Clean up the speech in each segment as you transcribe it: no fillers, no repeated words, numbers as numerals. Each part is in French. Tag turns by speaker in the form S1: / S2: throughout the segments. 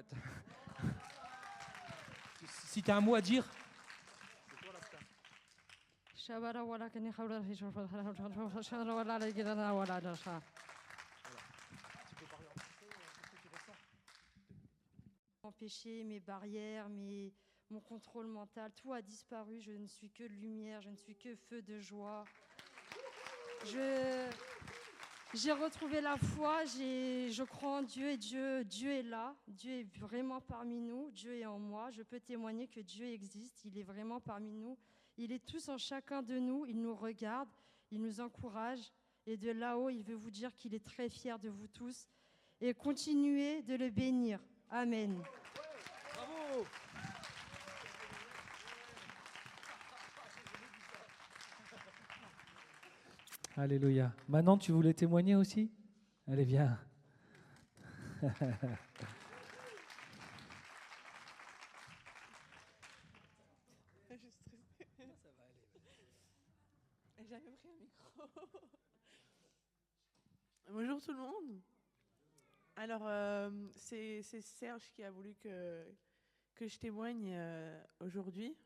S1: fait. Si tu as un mot à dire.
S2: Mon péché, mes barrières, mon contrôle mental, tout a disparu. Je ne suis que lumière, je ne suis que feu de joie. J'ai retrouvé la foi, je crois en Dieu et Dieu est là. Dieu est vraiment parmi nous, Dieu est en moi. Je peux témoigner que Dieu existe, il est vraiment parmi nous. Il est tous en chacun de nous, il nous regarde, il nous encourage. Et de là-haut, il veut vous dire qu'il est très fier de vous tous. Et continuez de le bénir. Amen.
S1: Bravo.
S3: Alléluia. Maintenant, tu voulais témoigner aussi? Allez, viens.
S4: Je suis stressée. Ça va aller. J'avais pris un micro. Bonjour tout le monde. Alors, c'est Serge qui a voulu que je témoigne aujourd'hui.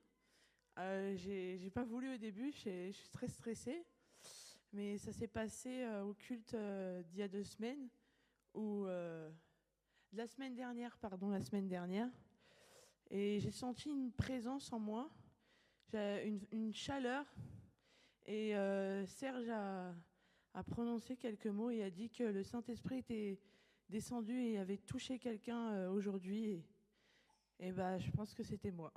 S4: J'ai pas voulu au début, je suis très stressée. Mais ça s'est passé au culte d'il y a 2 semaines, la semaine dernière. Et j'ai senti une présence en moi, une chaleur. Et Serge a prononcé quelques mots et a dit que le Saint-Esprit était descendu et avait touché quelqu'un aujourd'hui. Et je pense que c'était moi.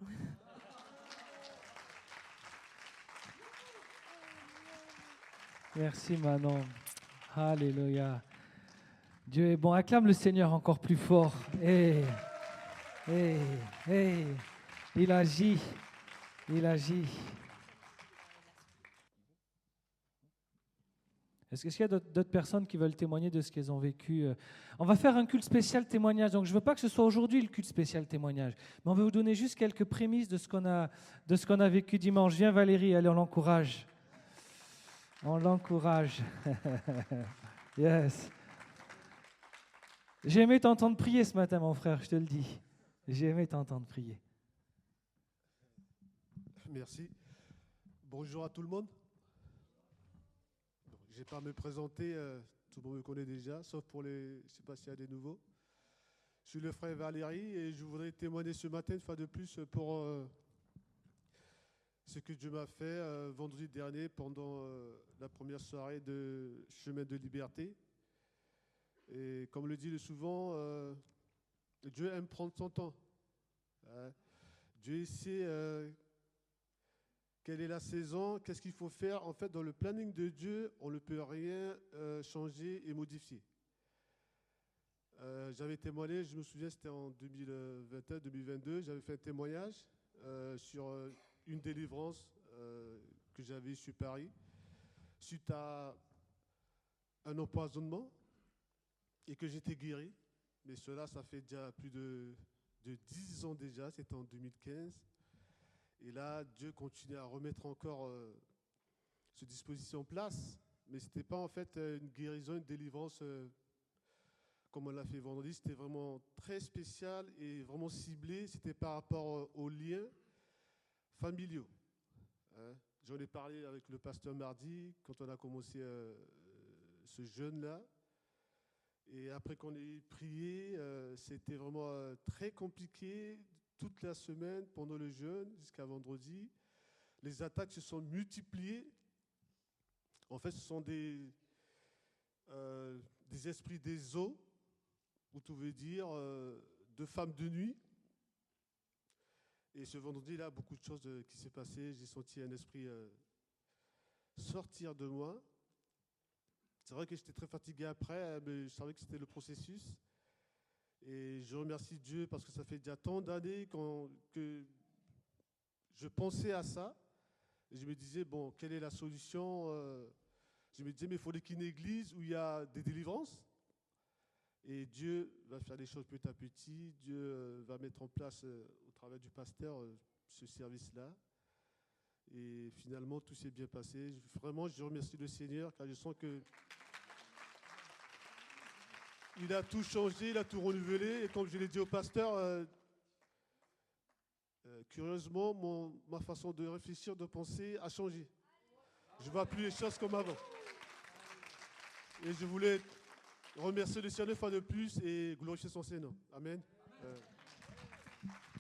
S3: Merci Manon. Alléluia. Dieu est bon. Acclame le Seigneur encore plus fort. Hey. Il agit. Il agit. Est-ce qu'il y a d'autres personnes qui veulent témoigner de ce qu'elles ont vécu? On va faire un culte spécial témoignage. Donc, je ne veux pas que ce soit aujourd'hui le culte spécial témoignage, mais on va vous donner juste quelques prémices de ce qu'on a vécu dimanche. Viens Valérie, allez, on l'encourage. On l'encourage. Yes. J'ai aimé t'entendre prier ce matin, mon frère, je te le dis. J'ai aimé t'entendre prier.
S5: Merci. Bonjour à tout le monde. Je n'ai pas à me présenter, tout le monde me connaît déjà, sauf pour les, je ne sais pas s'il y a des nouveaux. Je suis le frère Valérie et je voudrais témoigner ce matin une fois de plus pour ce que Dieu m'a fait vendredi dernier pendant la première soirée de Chemin de Liberté. Et comme le dit souvent, Dieu aime prendre son temps. Dieu sait quelle est la saison, qu'est-ce qu'il faut faire. En fait, dans le planning de Dieu, on ne peut rien changer et modifier. J'avais témoigné, je me souviens, c'était en 2021-2022, j'avais fait un témoignage sur une délivrance que j'avais sur Paris, suite à un empoisonnement, et que j'étais guéri. Mais cela, ça fait déjà plus de 10 ans déjà, c'était en 2015. Et là, Dieu continue à remettre encore ce dispositif en place. Mais ce n'était pas en fait une guérison, une délivrance comme on l'a fait vendredi. C'était vraiment très spécial et vraiment ciblé. C'était par rapport aux liens familiaux. J'en ai parlé avec le pasteur mardi quand on a commencé ce jeûne-là. Et après qu'on ait prié, c'était vraiment très compliqué. Toute la semaine, pendant le jeûne, jusqu'à vendredi, les attaques se sont multipliées. En fait, ce sont des esprits des eaux, ou tout veut dire de femmes de nuit. Et ce vendredi-là, beaucoup de choses qui s'est passé. J'ai senti un esprit sortir de moi. C'est vrai que j'étais très fatigué après, mais je savais que c'était le processus. Et je remercie Dieu parce que ça fait déjà tant d'années que je pensais à ça. Et je me disais, bon, quelle est la solution? Je me disais, mais il faudrait qu'il y ait une église où il y a des délivrances. Et Dieu va faire les choses petit à petit. Dieu va mettre en place, au travers du pasteur, ce service-là. Et finalement, tout s'est bien passé. Vraiment, je remercie le Seigneur car je sens que il a tout changé, il a tout renouvelé. Et comme je l'ai dit au pasteur, curieusement, ma façon de réfléchir, de penser a changé. Je ne vois plus les choses comme avant. Et je voulais remercier le Seigneur une fois de plus et glorifier son Seigneur. Amen.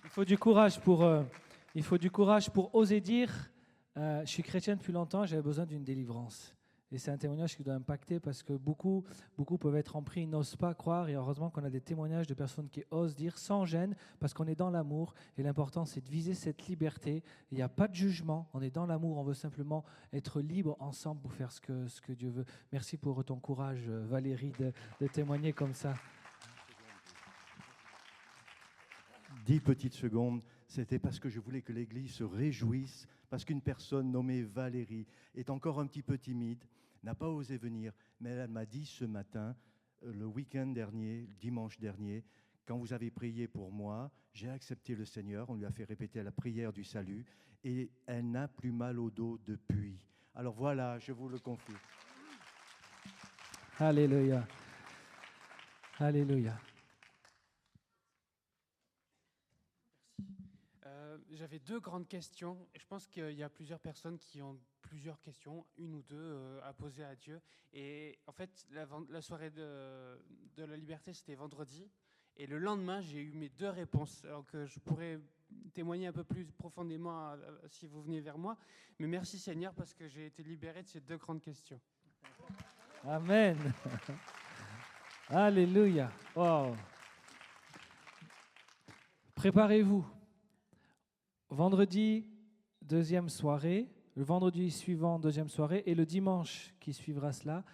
S3: Il faut du courage pour oser dire je suis chrétien depuis longtemps, j'avais besoin d'une délivrance. Et c'est un témoignage qui doit impacter parce que beaucoup peuvent être empris, ils n'osent pas croire. Et heureusement qu'on a des témoignages de personnes qui osent dire sans gêne parce qu'on est dans l'amour. Et l'important, c'est de viser cette liberté. Il n'y a pas de jugement, on est dans l'amour, on veut simplement être libre ensemble pour faire ce que Dieu veut. Merci pour ton courage, Valérie, de témoigner comme ça.
S6: 10 petites secondes, c'était parce que je voulais que l'Église se réjouisse, parce qu'une personne nommée Valérie est encore un petit peu timide, n'a pas osé venir, mais elle m'a dit ce matin, le week-end dernier, dimanche dernier, quand vous avez prié pour moi, j'ai accepté le Seigneur, on lui a fait répéter la prière du salut, et elle n'a plus mal au dos depuis. Alors voilà, je vous le confie.
S3: Alléluia. Alléluia.
S1: J'avais 2 grandes questions. Je pense qu'il y a plusieurs personnes qui ont plusieurs questions, une ou deux, à poser à Dieu. Et en fait, la soirée de la liberté, c'était vendredi. Et le lendemain, j'ai eu mes 2 réponses. Alors que je pourrais témoigner un peu plus profondément si vous venez vers moi. Mais merci Seigneur parce que j'ai été libéré de ces 2 grandes questions.
S3: Amen. Alléluia. Wow. Préparez-vous. Vendredi, 2e soirée. Le vendredi suivant, 2e soirée. Et le dimanche qui suivra cela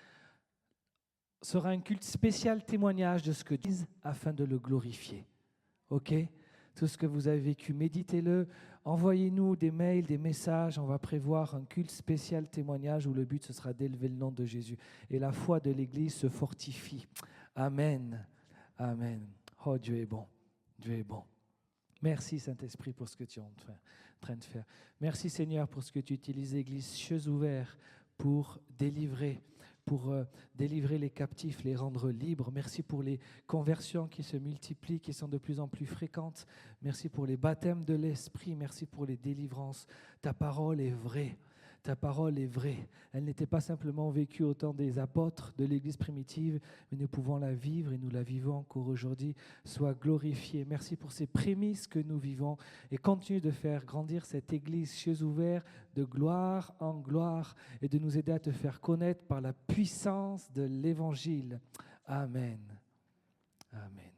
S3: sera un culte spécial témoignage de ce que Dieu dit afin de le glorifier. OK ? Tout ce que vous avez vécu, méditez-le. Envoyez-nous des mails, des messages. On va prévoir un culte spécial témoignage où le but, ce sera d'élever le nom de Jésus. Et la foi de l'Église se fortifie. Amen. Amen. Oh, Dieu est bon. Dieu est bon. Merci Saint-Esprit pour ce que tu es en train de faire. Merci Seigneur pour ce que tu utilises l'Église cieux ouverts pour délivrer les captifs, les rendre libres. Merci pour les conversions qui se multiplient, qui sont de plus en plus fréquentes. Merci pour les baptêmes de l'Esprit. Merci pour les délivrances. Ta parole est vraie. Ta parole est vraie. Elle n'était pas simplement vécue au temps des apôtres de l'Église primitive, mais nous pouvons la vivre et nous la vivons encore aujourd'hui. Sois glorifié. Merci pour ces prémices que nous vivons et continue de faire grandir cette Église cieux ouverts de gloire en gloire et de nous aider à te faire connaître par la puissance de l'Évangile. Amen. Amen.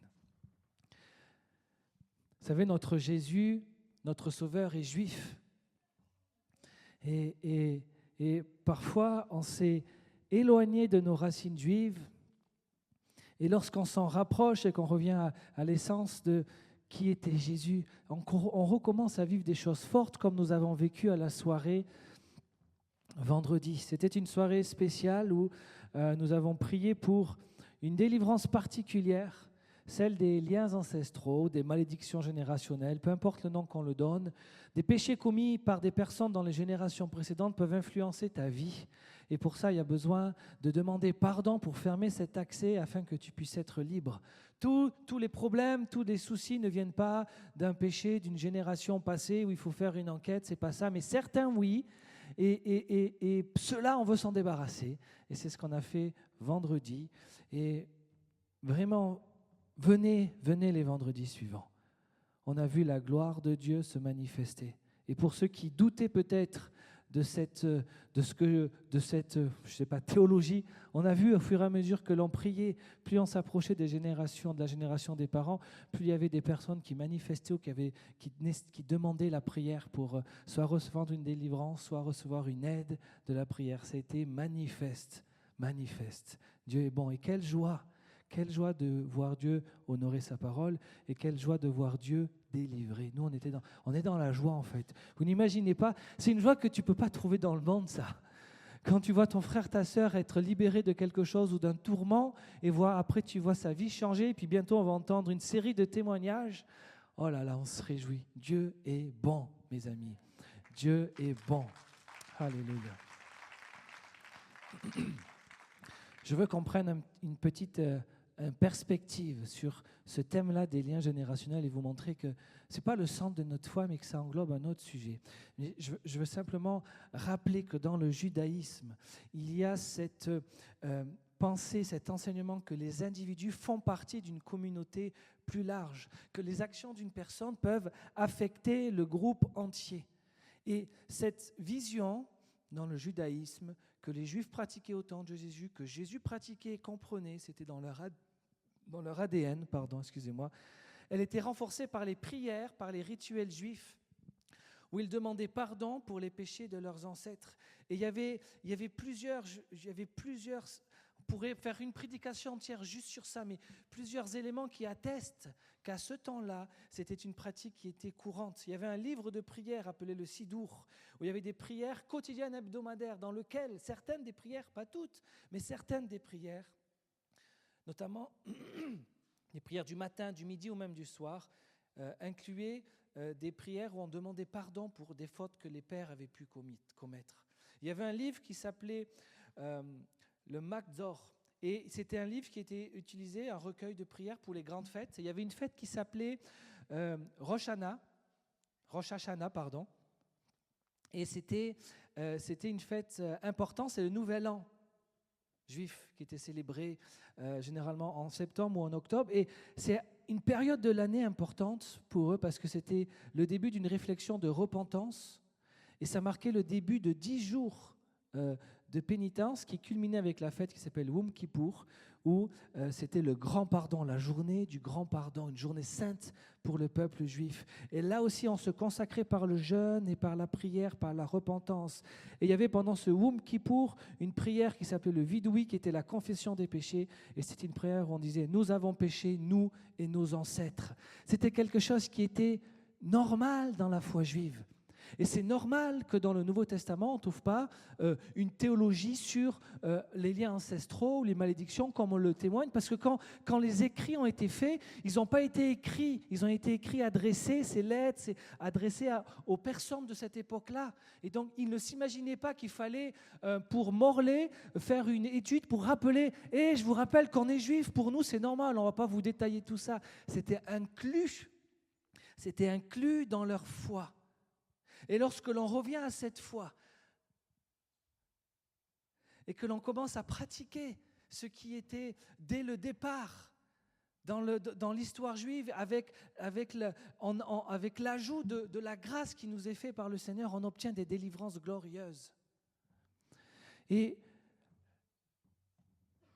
S3: Vous savez, notre Jésus, notre Sauveur est juif. Et parfois, on s'est éloigné de nos racines juives. Et lorsqu'on s'en rapproche et qu'on revient à l'essence de qui était Jésus, on recommence à vivre des choses fortes comme nous avons vécu à la soirée vendredi. C'était une soirée spéciale où nous avons prié pour une délivrance particulière, celle des liens ancestraux, des malédictions générationnelles, peu importe le nom qu'on le donne. Des péchés commis par des personnes dans les générations précédentes peuvent influencer ta vie. Et pour ça, il y a besoin de demander pardon pour fermer cet accès afin que tu puisses être libre. Tous les problèmes, tous les soucis ne viennent pas d'un péché d'une génération passée où il faut faire une enquête, c'est pas ça. Mais certains, oui. Et ceux-là, on veut s'en débarrasser. Et c'est ce qu'on a fait vendredi. Et vraiment, venez les vendredis suivants. On a vu la gloire de Dieu se manifester. Et pour ceux qui doutaient peut-être de cette théologie, on a vu au fur et à mesure que l'on priait, plus on s'approchait de la génération des parents, plus il y avait des personnes qui manifestaient ou qui demandaient la prière pour soit recevoir une délivrance, soit recevoir une aide de la prière. Ça a été manifeste. Dieu est bon. Et quelle joie de voir Dieu honorer sa parole et quelle joie de voir Dieu délivrer. Nous, on est dans la joie en fait. Vous n'imaginez pas, c'est une joie que tu ne peux pas trouver dans le monde, ça. Quand tu vois ton frère, ta sœur être libéré de quelque chose ou d'un tourment et après tu vois sa vie changer et puis bientôt on va entendre une série de témoignages. Oh là là, on se réjouit. Dieu est bon, mes amis. Dieu est bon. Alléluia. Je veux qu'on prenne une petite une perspective sur ce thème-là des liens générationnels et vous montrer que ce n'est pas le centre de notre foi, mais que ça englobe un autre sujet. Mais je veux simplement rappeler que dans le judaïsme, il y a cette pensée, cet enseignement que les individus font partie d'une communauté plus large, que les actions d'une personne peuvent affecter le groupe entier. Et cette vision dans le judaïsme que les Juifs pratiquaient au temps de Jésus, que Jésus pratiquait et comprenait, c'était dans leur ADN, elle était renforcée par les prières, par les rituels juifs, où ils demandaient pardon pour les péchés de leurs ancêtres. Et il y avait plusieurs, on pourrait faire une prédication entière juste sur ça, mais plusieurs éléments qui attestent qu'à ce temps-là, c'était une pratique qui était courante. Il y avait un livre de prières appelé le Sidour, où il y avait des prières quotidiennes hebdomadaires, dans lesquelles certaines des prières, pas toutes, mais certaines des prières, notamment les prières du matin, du midi ou même du soir, incluaient des prières où on demandait pardon pour des fautes que les pères avaient pu commettre. Il y avait un livre qui s'appelait le Magzor, et c'était un livre qui était utilisé, un recueil de prières pour les grandes fêtes. Et il y avait une fête qui s'appelait Rosh Hashanah, et c'était une fête importante, c'est le Nouvel An juif qui était célébré généralement en septembre ou en octobre. Et c'est une période de l'année importante pour eux parce que c'était le début d'une réflexion de repentance et ça marquait le début de 10 jours de pénitence qui culminait avec la fête qui s'appelle Yom Kippour, où c'était le grand pardon, la journée du grand pardon, une journée sainte pour le peuple juif. Et là aussi, on se consacrait par le jeûne et par la prière, par la repentance. Et il y avait pendant ce Yom Kippour une prière qui s'appelait le Vidoui, qui était la confession des péchés. Et c'était une prière où on disait « Nous avons péché, nous et nos ancêtres ». C'était quelque chose qui était normal dans la foi juive. Et c'est normal que dans le Nouveau Testament, on ne trouve pas une théologie sur les liens ancestraux ou les malédictions comme on le témoigne, parce que quand les écrits ont été faits, ils n'ont pas été écrits, ils ont été écrits, adressés, ces lettres, c'est adressé aux personnes de cette époque-là. Et donc, ils ne s'imaginaient pas qu'il fallait, pour Morlaix, faire une étude pour rappeler « je vous rappelle qu'on est juif, pour nous c'est normal, on ne va pas vous détailler tout ça ». C'était inclus dans leur foi. Et lorsque l'on revient à cette foi et que l'on commence à pratiquer ce qui était dès le départ dans l'histoire juive avec l'ajout de la grâce qui nous est faite par le Seigneur, on obtient des délivrances glorieuses. Et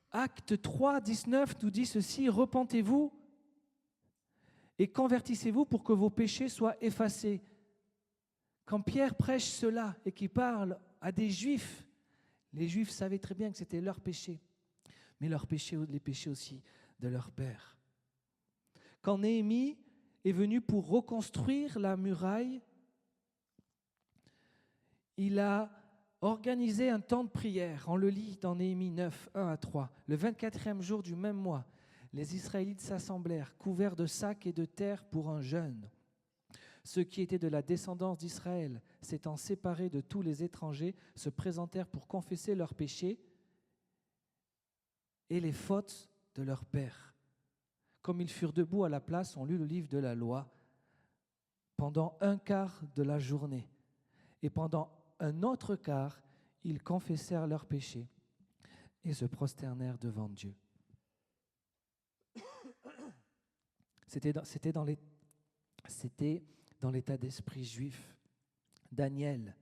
S3: Acte 3, 19 nous dit ceci, « Repentez-vous et convertissez-vous pour que vos péchés soient effacés. » Quand Pierre prêche cela et qu'il parle à des Juifs, les Juifs savaient très bien que c'était leur péché, mais leur péché, les péchés aussi de leur père. Quand Néhémie est venu pour reconstruire la muraille, il a organisé un temps de prière. On le lit dans Néhémie 9, 1 à 3. Le 24e jour du même mois, les Israélites s'assemblèrent, couverts de sacs et de terre pour un jeûne. Ceux qui étaient de la descendance d'Israël, s'étant séparés de tous les étrangers, se présentèrent pour confesser leurs péchés et les fautes de leurs pères. Comme ils furent debout à la place, on lut le livre de la loi pendant un quart de la journée. Et pendant un autre quart, ils confessèrent leurs péchés et se prosternèrent devant Dieu. C'était dans l'état d'esprit juif. Daniel,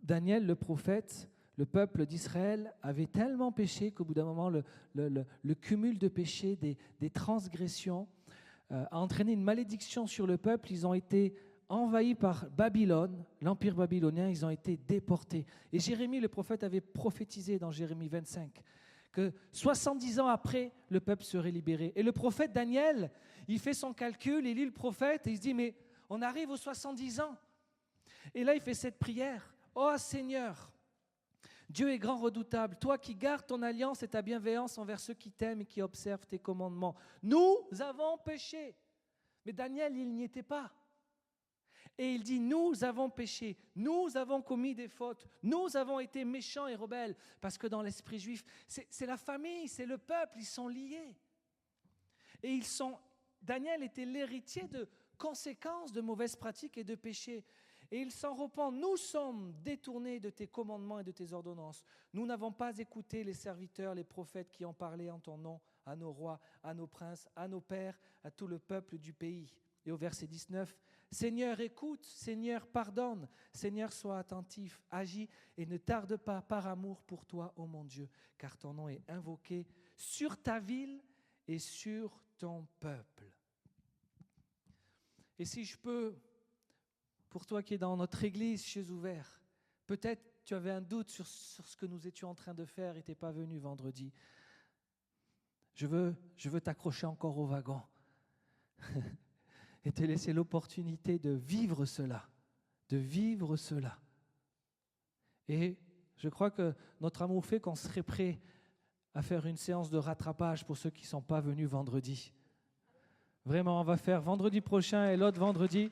S3: Daniel le prophète, le peuple d'Israël avait tellement péché qu'au bout d'un moment, le cumul de péchés, des transgressions, a entraîné une malédiction sur le peuple. Ils ont été envahis par Babylone, l'empire babylonien, ils ont été déportés. Et Jérémie, le prophète, avait prophétisé dans Jérémie 25 que 70 ans après, le peuple serait libéré. Et le prophète Daniel, il fait son calcul, il lit le prophète et il se dit, mais on arrive aux 70 ans. Et là, il fait cette prière. « Oh Seigneur, Dieu est grand redoutable, toi qui gardes ton alliance et ta bienveillance envers ceux qui t'aiment et qui observent tes commandements. Nous avons péché. » Mais Daniel, il n'y était pas. Et il dit, nous avons péché, nous avons commis des fautes, nous avons été méchants et rebelles. Parce que dans l'esprit juif, c'est la famille, c'est le peuple, ils sont liés. Et Daniel était l'héritier de conséquences de mauvaises pratiques et de péchés. Et il s'en repent. Nous sommes détournés de tes commandements et de tes ordonnances. Nous n'avons pas écouté les serviteurs, les prophètes qui ont parlé en ton nom à nos rois, à nos princes, à nos pères, à tout le peuple du pays. Et au verset 19, Seigneur, écoute, Seigneur, pardonne, Seigneur, sois attentif, agis et ne tarde pas par amour pour toi, ô mon Dieu, car ton nom est invoqué sur ta ville et sur ton peuple. Et si je peux, pour toi qui es dans notre église, chez Ouvert, peut-être tu avais un doute sur ce que nous étions en train de faire et tu n'es pas venu vendredi. Je veux t'accrocher encore au wagon et te laisser l'opportunité de vivre cela, Et je crois que notre amour fait qu'on serait prêt à faire une séance de rattrapage pour ceux qui ne sont pas venus vendredi. Vraiment, on va faire vendredi prochain et l'autre vendredi.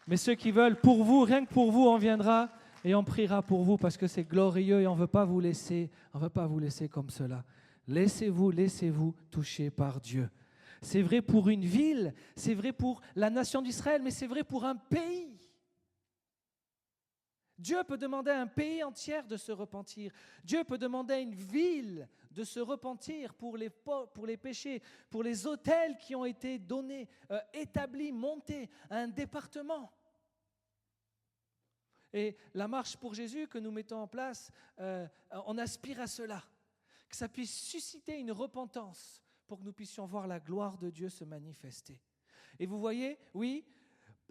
S3: Mais ceux qui veulent, pour vous, rien que pour vous, on viendra et on priera pour vous parce que c'est glorieux et on ne veut pas vous laisser comme cela. Laissez-vous toucher par Dieu. C'est vrai pour une ville, c'est vrai pour la nation d'Israël, mais c'est vrai pour un pays. Dieu peut demander à un pays entier de se repentir. Dieu peut demander à une ville de se repentir pour les péchés, pour les autels qui ont été donnés, établis, montés à un département. Et la marche pour Jésus que nous mettons en place, on aspire à cela, que ça puisse susciter une repentance pour que nous puissions voir la gloire de Dieu se manifester. Et vous voyez, oui,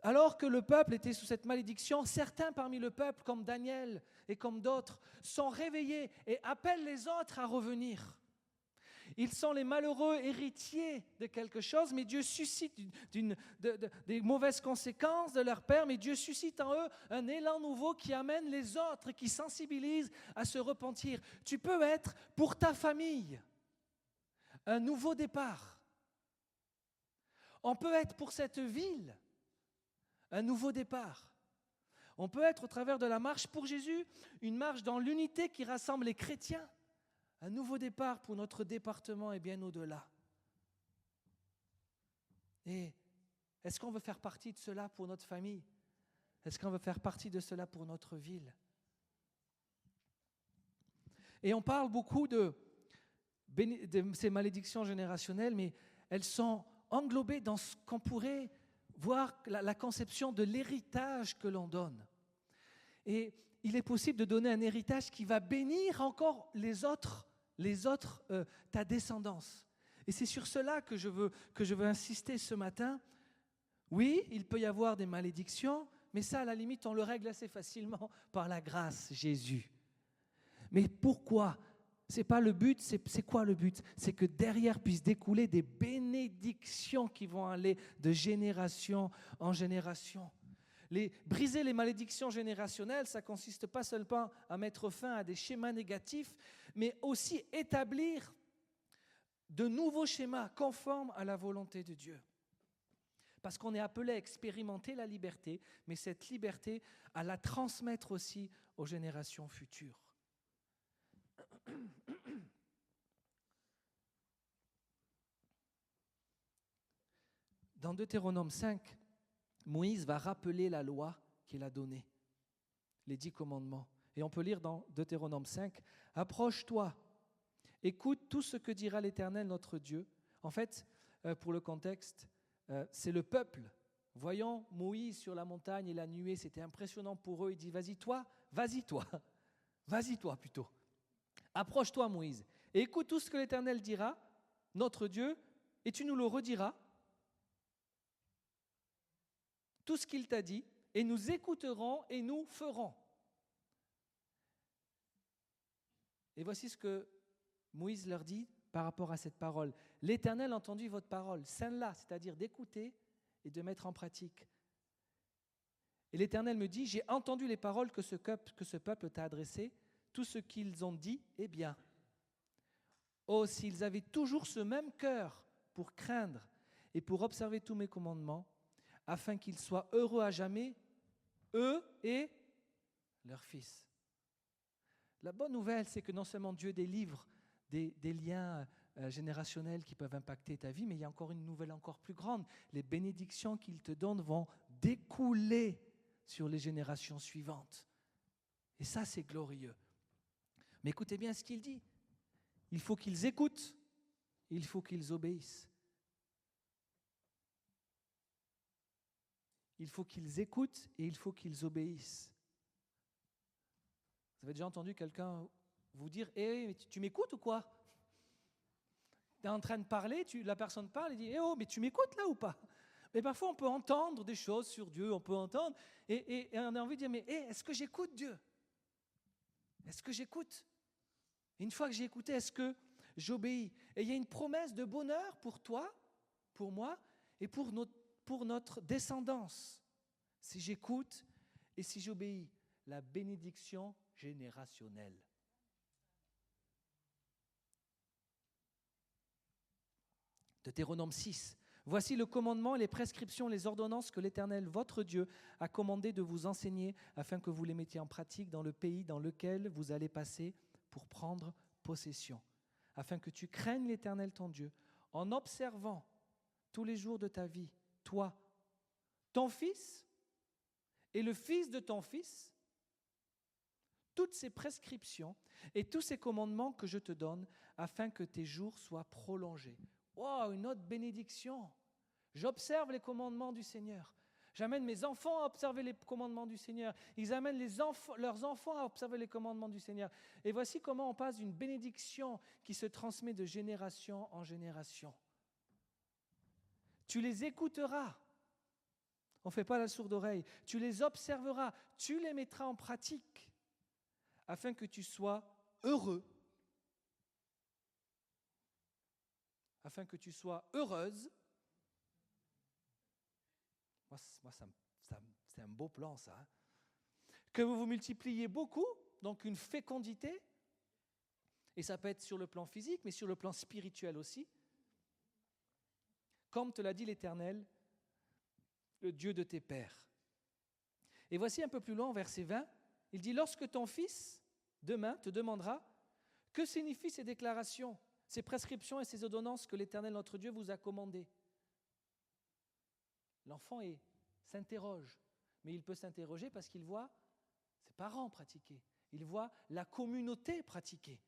S3: alors que le peuple était sous cette malédiction, certains parmi le peuple, comme Daniel et comme d'autres, sont réveillés et appellent les autres à revenir. Ils sont les malheureux héritiers de quelque chose, mais Dieu suscite des mauvaises conséquences de leur père, mais Dieu suscite en eux un élan nouveau qui amène les autres, qui sensibilise à se repentir. Tu peux être pour ta famille un nouveau départ. On peut être pour cette ville un nouveau départ. On peut être au travers de la marche pour Jésus, une marche dans l'unité qui rassemble les chrétiens. Un nouveau départ pour notre département et bien au-delà. Et est-ce qu'on veut faire partie de cela pour notre famille? Est-ce qu'on veut faire partie de cela pour notre ville? Et on parle beaucoup de ces malédictions générationnelles, mais elles sont englobées dans ce qu'on pourrait voir la conception de l'héritage que l'on donne. Et il est possible de donner un héritage qui va bénir encore les autres, ta descendance. Et c'est sur cela que je veux insister ce matin. Oui, il peut y avoir des malédictions, mais ça, à la limite, on le règle assez facilement par la grâce, Jésus. Mais pourquoi? C'est pas le but, c'est quoi le but? C'est que derrière puissent découler des bénédictions qui vont aller de génération en génération. Briser les malédictions générationnelles, ça ne consiste pas seulement à mettre fin à des schémas négatifs, mais aussi établir de nouveaux schémas conformes à la volonté de Dieu. Parce qu'on est appelé à expérimenter la liberté, mais cette liberté, à la transmettre aussi aux générations futures. Dans Deutéronome 5, Moïse va rappeler la loi qu'il a donnée, les 10 commandements. Et on peut lire dans Deutéronome 5, « Approche-toi, écoute tout ce que dira l'Éternel notre Dieu. » En fait, pour le contexte, c'est le peuple. Voyant Moïse sur la montagne et la nuée, c'était impressionnant pour eux. Il dit, vas-y toi plutôt. Approche-toi Moïse, et écoute tout ce que l'Éternel dira, notre Dieu, et tu nous le rediras. Tout ce qu'il t'a dit, et nous écouterons et nous ferons. Et voici ce que Moïse leur dit par rapport à cette parole. L'Éternel a entendu votre parole, celle-là, c'est-à-dire d'écouter et de mettre en pratique. Et l'Éternel me dit, j'ai entendu les paroles que ce peuple t'a adressées, tout ce qu'ils ont dit est bien. Oh, s'ils avaient toujours ce même cœur pour craindre et pour observer tous mes commandements, afin qu'ils soient heureux à jamais, eux et leurs fils. La bonne nouvelle, c'est que non seulement Dieu délivre des liens générationnels qui peuvent impacter ta vie, mais il y a encore une nouvelle encore plus grande. Les bénédictions qu'il te donne vont découler sur les générations suivantes. Et ça, c'est glorieux. Mais écoutez bien ce qu'il dit. Il faut qu'ils écoutent, il faut qu'ils obéissent. Il faut qu'ils écoutent et il faut qu'ils obéissent. Vous avez déjà entendu quelqu'un vous dire « Hé, tu m'écoutes ou quoi ?» Tu es en train de parler, la personne parle et dit « Eh oh, mais tu m'écoutes là ou pas ?» Mais parfois on peut entendre des choses sur Dieu, on peut entendre, et on a envie de dire « Mais est-ce que j'écoute Dieu ? Est-ce que j'écoute ?» Et une fois que j'ai écouté, est-ce que j'obéis ? Et il y a une promesse de bonheur pour toi, pour moi, et pour notre descendance. Si j'écoute et si j'obéis, la bénédiction générationnelle. Deutéronome 6. Voici le commandement, les prescriptions, les ordonnances que l'Éternel, votre Dieu, a commandé de vous enseigner afin que vous les mettiez en pratique dans le pays dans lequel vous allez passer pour prendre possession, afin que tu craignes l'Éternel ton Dieu en observant tous les jours de ta vie, toi, ton fils et le fils de ton fils, toutes ces prescriptions et tous ces commandements que je te donne, afin que tes jours soient prolongés. Wow, une autre bénédiction. J'observe les commandements du Seigneur. J'amène mes enfants à observer les commandements du Seigneur. Ils amènent leurs enfants à observer les commandements du Seigneur. Et voici comment on passe d'une bénédiction qui se transmet de génération en génération. Tu les écouteras. On ne fait pas la sourde oreille. Tu les observeras. Tu les mettras en pratique afin que tu sois heureux, afin que tu sois heureuse. Moi c'est un beau plan, ça. Hein. Que vous vous multipliez beaucoup, donc une fécondité, et ça peut être sur le plan physique, mais sur le plan spirituel aussi. Comme te l'a dit l'Éternel, le Dieu de tes pères. Et voici un peu plus loin, verset 20, il dit « Lorsque ton fils, demain, te demandera, que signifient ces déclarations, ces prescriptions et ces ordonnances que l'Éternel, notre Dieu, vous a commandées ?» L'enfant s'interroge, mais il peut s'interroger parce qu'il voit ses parents pratiquer, il voit la communauté pratiquer.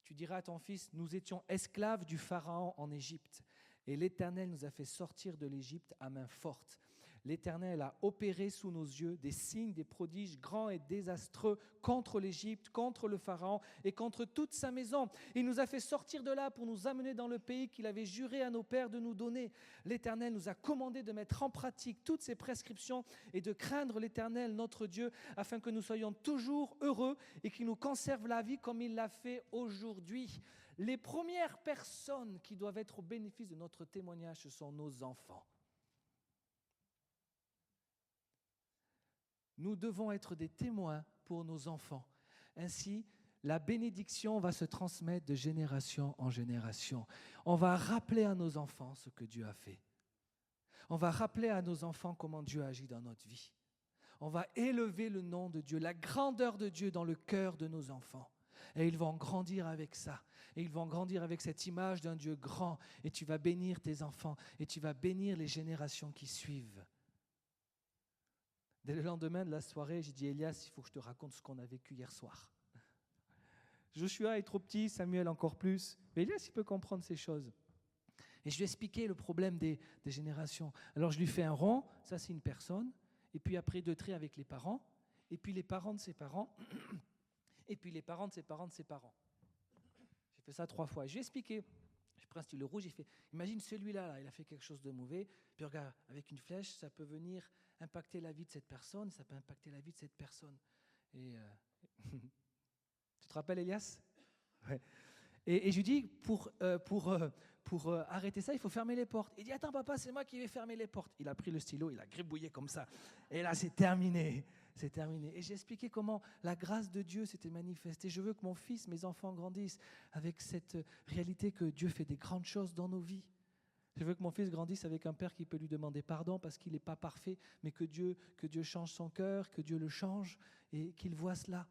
S3: Tu diras à ton fils, nous étions esclaves du Pharaon en Égypte, et l'Éternel nous a fait sortir de l'Égypte à main forte. L'Éternel a opéré sous nos yeux des signes, des prodiges grands et désastreux contre l'Égypte, contre le Pharaon et contre toute sa maison. Il nous a fait sortir de là pour nous amener dans le pays qu'il avait juré à nos pères de nous donner. L'Éternel nous a commandé de mettre en pratique toutes ces prescriptions et de craindre l'Éternel, notre Dieu, afin que nous soyons toujours heureux et qu'il nous conserve la vie comme il l'a fait aujourd'hui. Les premières personnes qui doivent être au bénéfice de notre témoignage, ce sont nos enfants. Nous devons être des témoins pour nos enfants. Ainsi, la bénédiction va se transmettre de génération en génération. On va rappeler à nos enfants ce que Dieu a fait. On va rappeler à nos enfants comment Dieu agit dans notre vie. On va élever le nom de Dieu, la grandeur de Dieu dans le cœur de nos enfants. Et ils vont grandir avec ça. Et ils vont grandir avec cette image d'un Dieu grand. Et tu vas bénir tes enfants. Et tu vas bénir les générations qui suivent. Dès le lendemain de la soirée, j'ai dit, Elias, il faut que je te raconte ce qu'on a vécu hier soir. Joshua est trop petit, Samuel encore plus. Mais Elias, il peut comprendre ces choses. Et je lui ai expliqué le problème des générations. Alors je lui fais un rond, ça c'est une personne. Et puis après 2 traits avec les parents. Et puis les parents de ses parents. Et puis les parents de ses parents de ses parents. J'ai fait ça 3 fois. Je lui ai expliqué. J'ai pris un stylo rouge, j'ai fait, imagine celui-là, là, il a fait quelque chose de mauvais, puis regarde, avec une flèche, ça peut venir impacter la vie de cette personne, ça peut impacter la vie de cette personne. Et tu te rappelles, Elias ? Ouais. Et je lui dis, pour arrêter ça, il faut fermer les portes. Il dit, attends papa, c'est moi qui vais fermer les portes. Il a pris le stylo, il a gribouillé comme ça. Et là, c'est terminé. C'est terminé. Et j'ai expliqué comment la grâce de Dieu s'était manifestée. Je veux que mon fils, mes enfants grandissent avec cette réalité que Dieu fait des grandes choses dans nos vies. Je veux que mon fils grandisse avec un père qui peut lui demander pardon parce qu'il n'est pas parfait, mais que Dieu change son cœur, que Dieu le change et qu'il voit cela.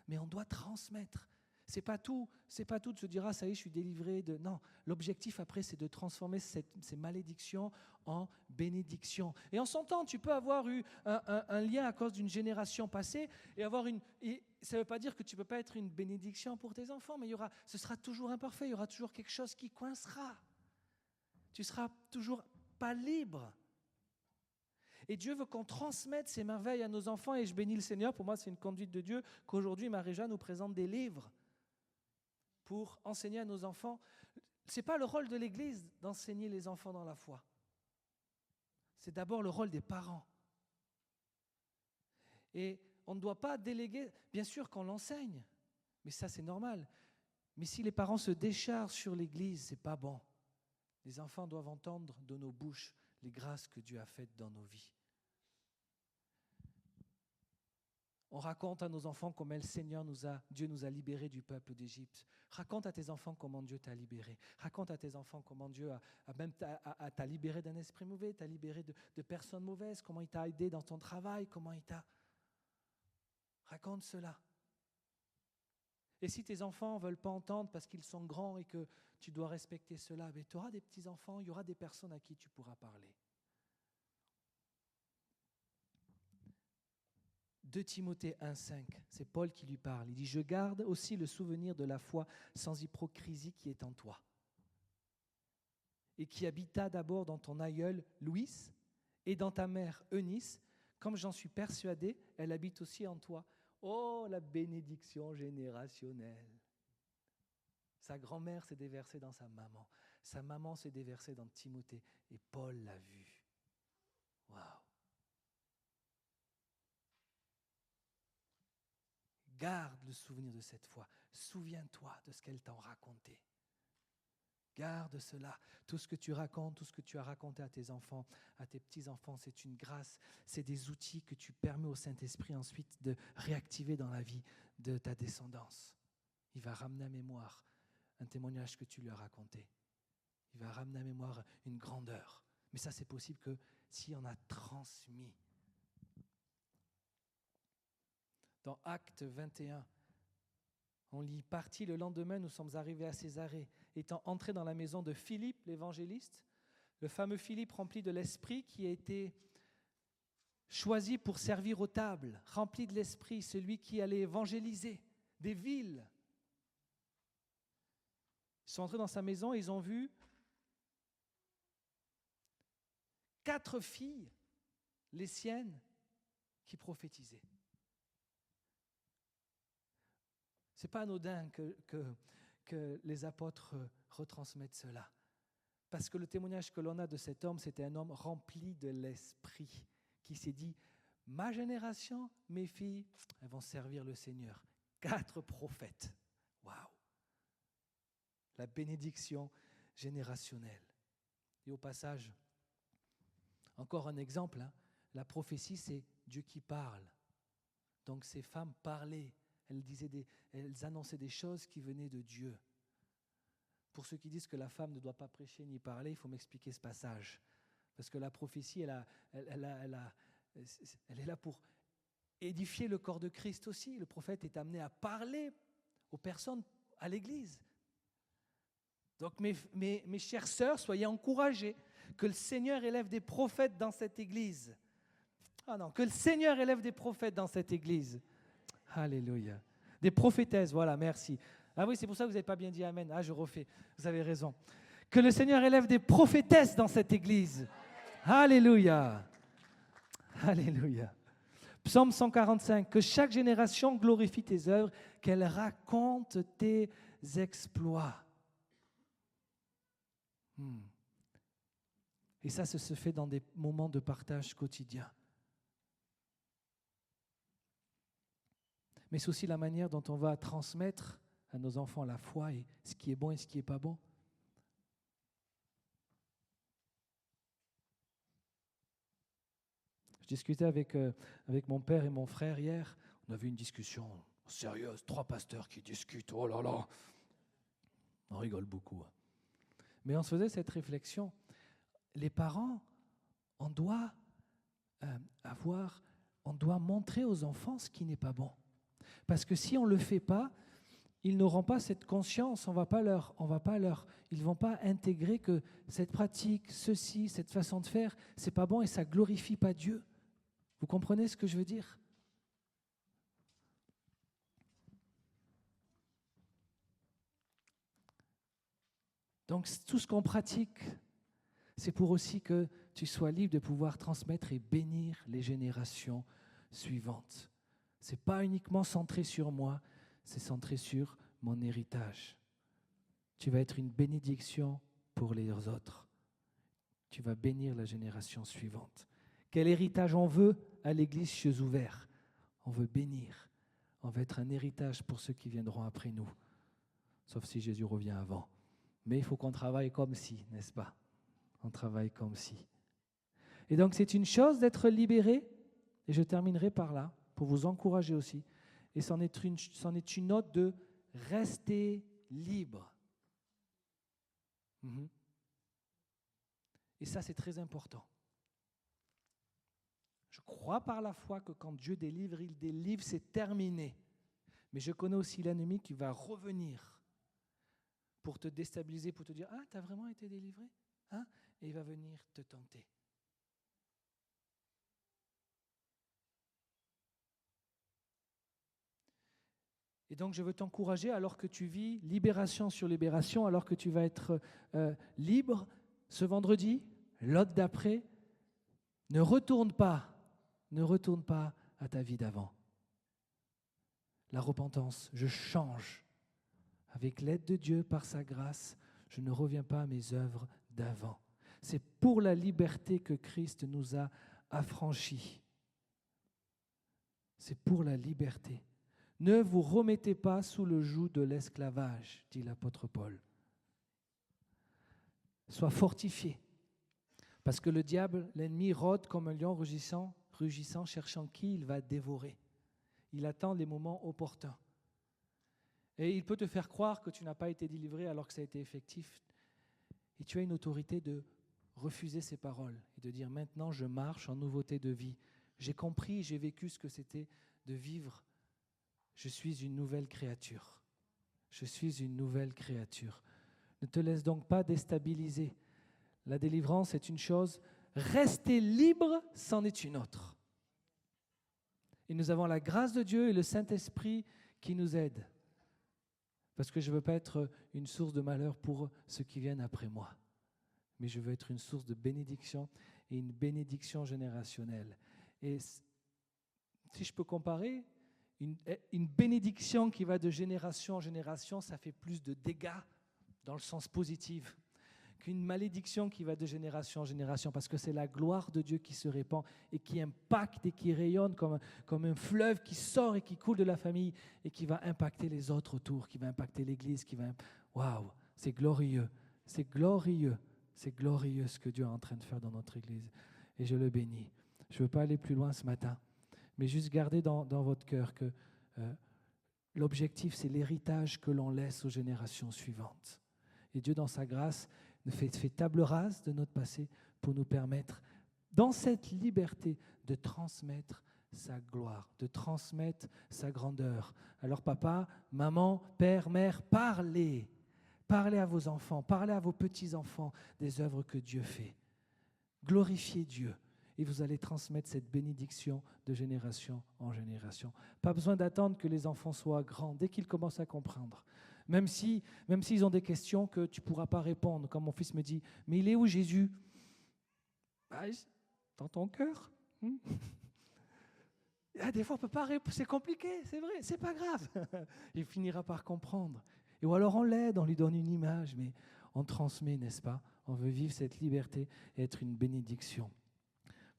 S3: Mais on doit transmettre. C'est pas tout de se dire, ah ça y est, je suis délivré de... Non, l'objectif après, c'est de transformer ces malédictions en bénédictions. Et en son temps, tu peux avoir eu un lien à cause d'une génération passée et avoir une... Et ça ne veut pas dire que tu ne peux pas être une bénédiction pour tes enfants, mais ce sera toujours imparfait, il y aura toujours quelque chose qui coincera. Tu seras toujours pas libre. Et Dieu veut qu'on transmette ces merveilles à nos enfants, et je bénis le Seigneur. Pour moi, c'est une conduite de Dieu qu'aujourd'hui, Marie-Jeanne nous présente des livres pour enseigner à nos enfants. Ce n'est pas le rôle de l'Église d'enseigner les enfants dans la foi. C'est d'abord le rôle des parents. Et on ne doit pas déléguer, bien sûr qu'on l'enseigne, mais ça c'est normal. Mais si les parents se déchargent sur l'Église, ce n'est pas bon. Les enfants doivent entendre de nos bouches les grâces que Dieu a faites dans nos vies. On raconte à nos enfants comment Dieu nous a libérés du peuple d'Égypte. Raconte à tes enfants comment Dieu t'a libéré. Raconte à tes enfants comment Dieu t'a libéré d'un esprit mauvais, t'a libéré de personnes mauvaises, comment il t'a aidé dans ton travail, comment il t'a... Raconte cela. Et si tes enfants ne veulent pas entendre parce qu'ils sont grands et que tu dois respecter cela, tu auras des petits-enfants, il y aura des personnes à qui tu pourras parler. 2 Timothée 1,5, c'est Paul qui lui parle. Il dit « Je garde aussi le souvenir de la foi sans hypocrisie qui est en toi et qui habita d'abord dans ton aïeul Louis et dans ta mère Eunice, comme j'en suis persuadé, elle habite aussi en toi. » Oh, la bénédiction générationnelle. Sa grand-mère s'est déversée dans sa maman. Sa maman s'est déversée dans Timothée et Paul l'a vu. Waouh! Garde le souvenir de cette foi. Souviens-toi de ce qu'elle t'a raconté. Garde cela. Tout ce que tu racontes, tout ce que tu as raconté à tes enfants, à tes petits-enfants, c'est une grâce. C'est des outils que tu permets au Saint-Esprit ensuite de réactiver dans la vie de ta descendance. Il va ramener à mémoire un témoignage que tu lui as raconté. Il va ramener à mémoire une grandeur. Mais ça, c'est possible que si on a transmis. Dans Actes 21, on lit « Parti le lendemain, nous sommes arrivés à Césarée. Étant entrés dans la maison de Philippe, l'évangéliste, le fameux Philippe rempli de l'Esprit qui a été choisi pour servir aux tables, rempli de l'Esprit, celui qui allait évangéliser des villes. Ils sont entrés dans sa maison et ils ont vu 4 filles, les siennes, qui prophétisaient. Ce n'est pas anodin que les apôtres retransmettent cela. Parce que le témoignage que l'on a de cet homme, c'était un homme rempli de l'Esprit, qui s'est dit, ma génération, mes filles, elles vont servir le Seigneur. 4 prophètes. Waouh! La bénédiction générationnelle. Et au passage, encore un exemple, la prophétie, c'est Dieu qui parle. Donc ces femmes parlaient. Elles annonçaient des choses qui venaient de Dieu. Pour ceux qui disent que la femme ne doit pas prêcher ni parler, il faut m'expliquer ce passage. Parce que la prophétie, elle est là pour édifier le corps de Christ aussi. Le prophète est amené à parler aux personnes, à l'Église. Donc mes chères sœurs, soyez encouragées que le Seigneur élève des prophètes dans cette Église. Ah non, que le Seigneur élève des prophètes dans cette Église. Alléluia. Des prophétesses, voilà, merci. Ah oui, c'est pour ça que vous n'avez pas bien dit Amen. Ah, je refais, vous avez raison. Que le Seigneur élève des prophétesses dans cette Église. Alléluia. Alléluia. Psaume 145. Que chaque génération glorifie tes œuvres, qu'elle raconte tes exploits. Et ça se fait dans des moments de partage quotidien. Mais c'est aussi la manière dont on va transmettre à nos enfants la foi et ce qui est bon et ce qui n'est pas bon. Je discutais avec mon père et mon frère hier. On avait une discussion sérieuse, 3 pasteurs qui discutent. Oh là là, on rigole beaucoup. Mais on se faisait cette réflexion. les parents, on doit montrer aux enfants ce qui n'est pas bon. Parce que si on ne le fait pas, ils n'auront pas cette conscience, ils ne vont pas intégrer que cette pratique, ceci, cette façon de faire, c'est pas bon et ça glorifie pas Dieu. Vous comprenez ce que je veux dire? Donc tout ce qu'on pratique, c'est pour aussi que tu sois libre de pouvoir transmettre et bénir les générations suivantes. Ce n'est pas uniquement centré sur moi, c'est centré sur mon héritage. Tu vas être une bénédiction pour les autres. Tu vas bénir la génération suivante. Quel héritage on veut à l'Église Cieux ouverts? On veut bénir. On veut être un héritage pour ceux qui viendront après nous. Sauf si Jésus revient avant. Mais il faut qu'on travaille comme si, n'est-ce pas? On travaille comme si. Et donc c'est une chose d'être libéré, et je terminerai par là, pour vous encourager aussi. Et c'en est une autre de rester libre. Et ça, c'est très important. Je crois par la foi que quand Dieu délivre, il délivre, c'est terminé. Mais je connais aussi l'ennemi qui va revenir pour te déstabiliser, pour te dire « Ah, tu as vraiment été délivré ?» Et il va venir te tenter. Et donc, je veux t'encourager, alors que tu vis libération sur libération, alors que tu vas être libre ce vendredi, l'autre d'après, ne retourne pas à ta vie d'avant. La repentance, je change. Avec l'aide de Dieu, par sa grâce, je ne reviens pas à mes œuvres d'avant. C'est pour la liberté que Christ nous a affranchis. C'est pour la liberté. Ne vous remettez pas sous le joug de l'esclavage, dit l'apôtre Paul. Sois fortifié, parce que le diable, l'ennemi, rôde comme un lion rugissant, cherchant qui il va dévorer. Il attend les moments opportuns. Et il peut te faire croire que tu n'as pas été délivré alors que ça a été effectif. Et tu as une autorité de refuser ces paroles et de dire maintenant je marche en nouveauté de vie. J'ai compris, j'ai vécu ce que c'était de vivre. Je suis une nouvelle créature. Je suis une nouvelle créature. Ne te laisse donc pas déstabiliser. La délivrance est une chose, rester libre, c'en est une autre. Et nous avons la grâce de Dieu et le Saint-Esprit qui nous aident. Parce que je ne veux pas être une source de malheur pour ceux qui viennent après moi. Mais je veux être une source de bénédiction et une bénédiction générationnelle. Et si je peux comparer, une bénédiction qui va de génération en génération, ça fait plus de dégâts dans le sens positif qu'une malédiction qui va de génération en génération, parce que c'est la gloire de Dieu qui se répand et qui impacte et qui rayonne comme un fleuve qui sort et qui coule de la famille et qui va impacter les autres autour, qui va impacter l'Église, Waouh, c'est glorieux, c'est glorieux, c'est glorieux ce que Dieu est en train de faire dans notre Église. Et je le bénis. Je ne veux pas aller plus loin ce matin, mais juste garder dans votre cœur que l'objectif, c'est l'héritage que l'on laisse aux générations suivantes. Et Dieu, dans sa grâce, fait table rase de notre passé pour nous permettre, dans cette liberté, de transmettre sa gloire, de transmettre sa grandeur. Alors papa, maman, père, mère, parlez à vos enfants, parlez à vos petits-enfants des œuvres que Dieu fait. Glorifiez Dieu et vous allez transmettre cette bénédiction de génération en génération. Pas besoin d'attendre que les enfants soient grands, dès qu'ils commencent à comprendre. Même s'ils ont des questions que tu ne pourras pas répondre, comme mon fils me dit, mais il est où Jésus? Dans ton cœur. Des fois, on ne peut pas répondre, c'est compliqué, c'est vrai, c'est pas grave. Il finira par comprendre. Et ou alors on l'aide, on lui donne une image, mais on transmet, n'est-ce pas? On veut vivre cette liberté et être une bénédiction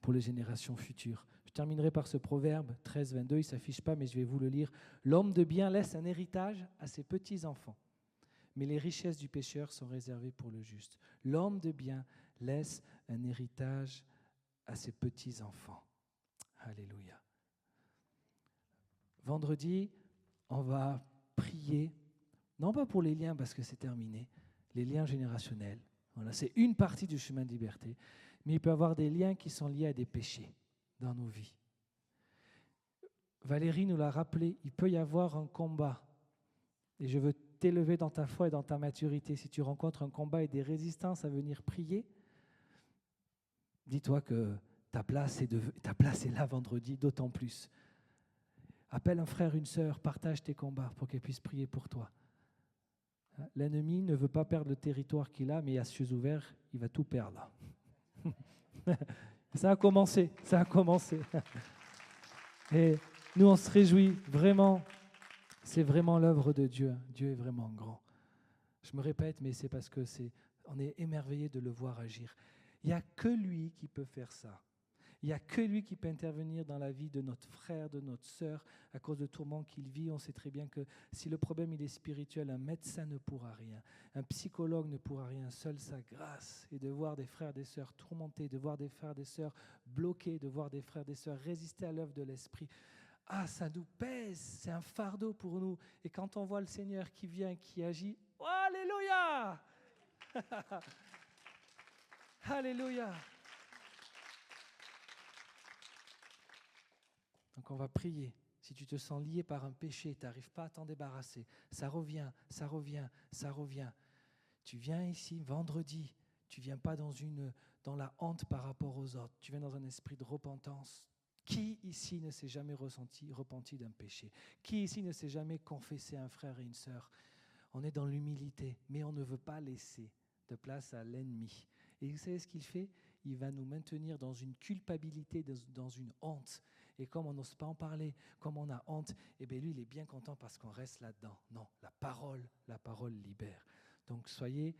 S3: pour les générations futures. Je terminerai par ce proverbe 13-22, il ne s'affiche pas, mais je vais vous le lire. L'homme de bien laisse un héritage à ses petits-enfants, mais les richesses du pécheur sont réservées pour le juste. L'homme de bien laisse un héritage à ses petits-enfants. Alléluia. Vendredi, on va prier, non pas pour les liens parce que c'est terminé, les liens générationnels. Voilà, c'est une partie du chemin de liberté. Mais il peut y avoir des liens qui sont liés à des péchés dans nos vies. Valérie nous l'a rappelé, il peut y avoir un combat. Et je veux t'élever dans ta foi et dans ta maturité. Si tu rencontres un combat et des résistances à venir prier, dis-toi que ta place est là vendredi, d'autant plus. Appelle un frère, une sœur, partage tes combats pour qu'ils puissent prier pour toi. L'ennemi ne veut pas perdre le territoire qu'il a, mais à cieux ouverts, il va tout perdre. Ça a commencé. Et nous, on se réjouit vraiment. C'est vraiment l'œuvre de Dieu. Dieu est vraiment grand. Je me répète, mais c'est parce que on est émerveillé de le voir agir. Il n'y a que lui qui peut faire ça. Il n'y a que lui qui peut intervenir dans la vie de notre frère, de notre sœur, à cause de tourments qu'il vit. On sait très bien que si le problème il est spirituel, un médecin ne pourra rien, un psychologue ne pourra rien. Seule sa grâce et de voir des frères et des sœurs tourmentés, de voir des frères et des sœurs bloqués, de voir des frères et des sœurs résister à l'œuvre de l'Esprit. Ah, ça nous pèse, c'est un fardeau pour nous. Et quand on voit le Seigneur qui vient, qui agit, oh, alléluia. Alléluia. Donc on va prier. Si tu te sens lié par un péché, tu n'arrives pas à t'en débarrasser, ça revient. Tu viens ici vendredi, tu ne viens pas dans la honte par rapport aux autres, tu viens dans un esprit de repentance. Qui ici ne s'est jamais repenti d'un péché? Qui ici ne s'est jamais confessé un frère et une sœur? On est dans l'humilité, mais on ne veut pas laisser de place à l'ennemi. Et vous savez ce qu'il fait? Il va nous maintenir dans une culpabilité, dans une honte. Et comme on n'ose pas en parler, comme on a honte, eh bien lui, il est bien content parce qu'on reste là-dedans. Non, la parole libère. Donc soyez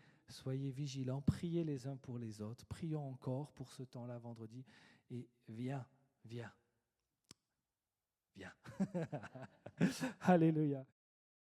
S3: vigilants, priez les uns pour les autres. Prions encore pour ce temps-là vendredi. Et viens. Alléluia.